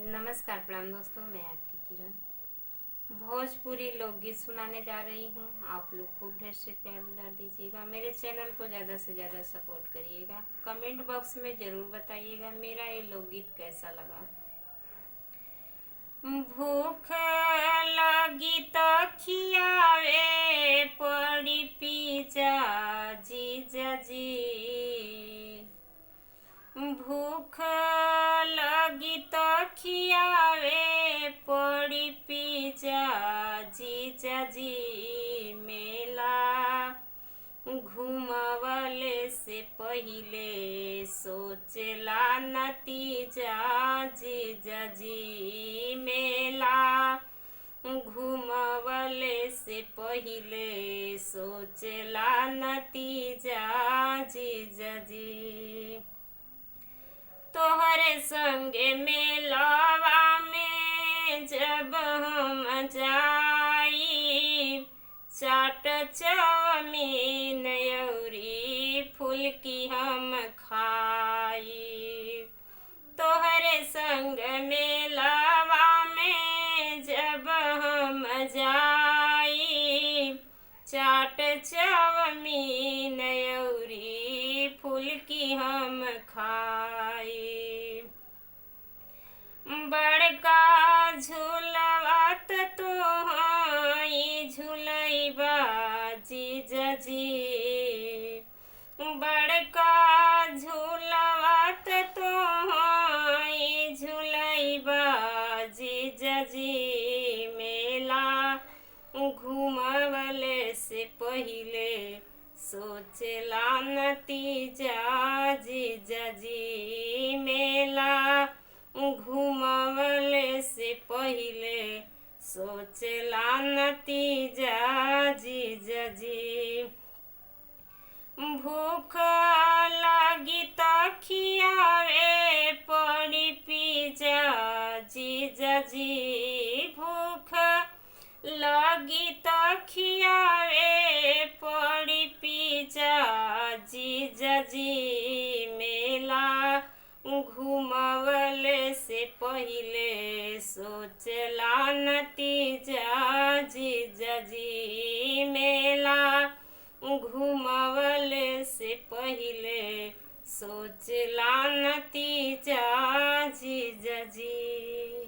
नमस्कार प्रणाम दोस्तों, मैं आपकी किरण भोजपुरी लोकगीत सुनाने जा रही हूँ। आप लोग खूब ढेर से प्यार दुलार दीजिएगा। मेरे चैनल को ज़्यादा से ज़्यादा सपोर्ट करिएगा। कमेंट बॉक्स में ज़रूर बताइएगा मेरा ये लोकगीत कैसा लगा। भूख लगी तो खियावे पड़ी पिज़्ज़ा जीजा जी। भूख लगी तो खियावे पड़ी पिज़्ज़ा जीजा जी। मेला घुमावले से पहिले सोचला नतीजा जीजा जी। मेला घुमावले से पहिले सोचला नतीजा जीजा जी। तोहरे संगे मेलवा में जब हम जाई, चाट चाउमीन अउरी फुलकी हम खाई। तोहरे संग मेलवा में जब हम जाई, चाट चाउमीन अउरी फुलकी हम खाई। बड़का झूलवा तोहई झूलैबा जीजा जी। बड़का झूलवा तोहई झूलैबा जीजा जी। मेला घुमावले से पहिले सोचला नतीजा जीजा जी। मेला घुमावले से पहिले सोचला नतीजा जीजा जी। भूख लगी तो खियावे पड़ी पिज़्ज़ा जीजा जी। भूख लगी तो खियावे पड़ी पिज़्ज़ा जीजा जी। मेला घुमावले से पहिले सोचला नतीजा जीजा जी। मेला घुमावले से पहिले सोचला नतीजा जीजा जी।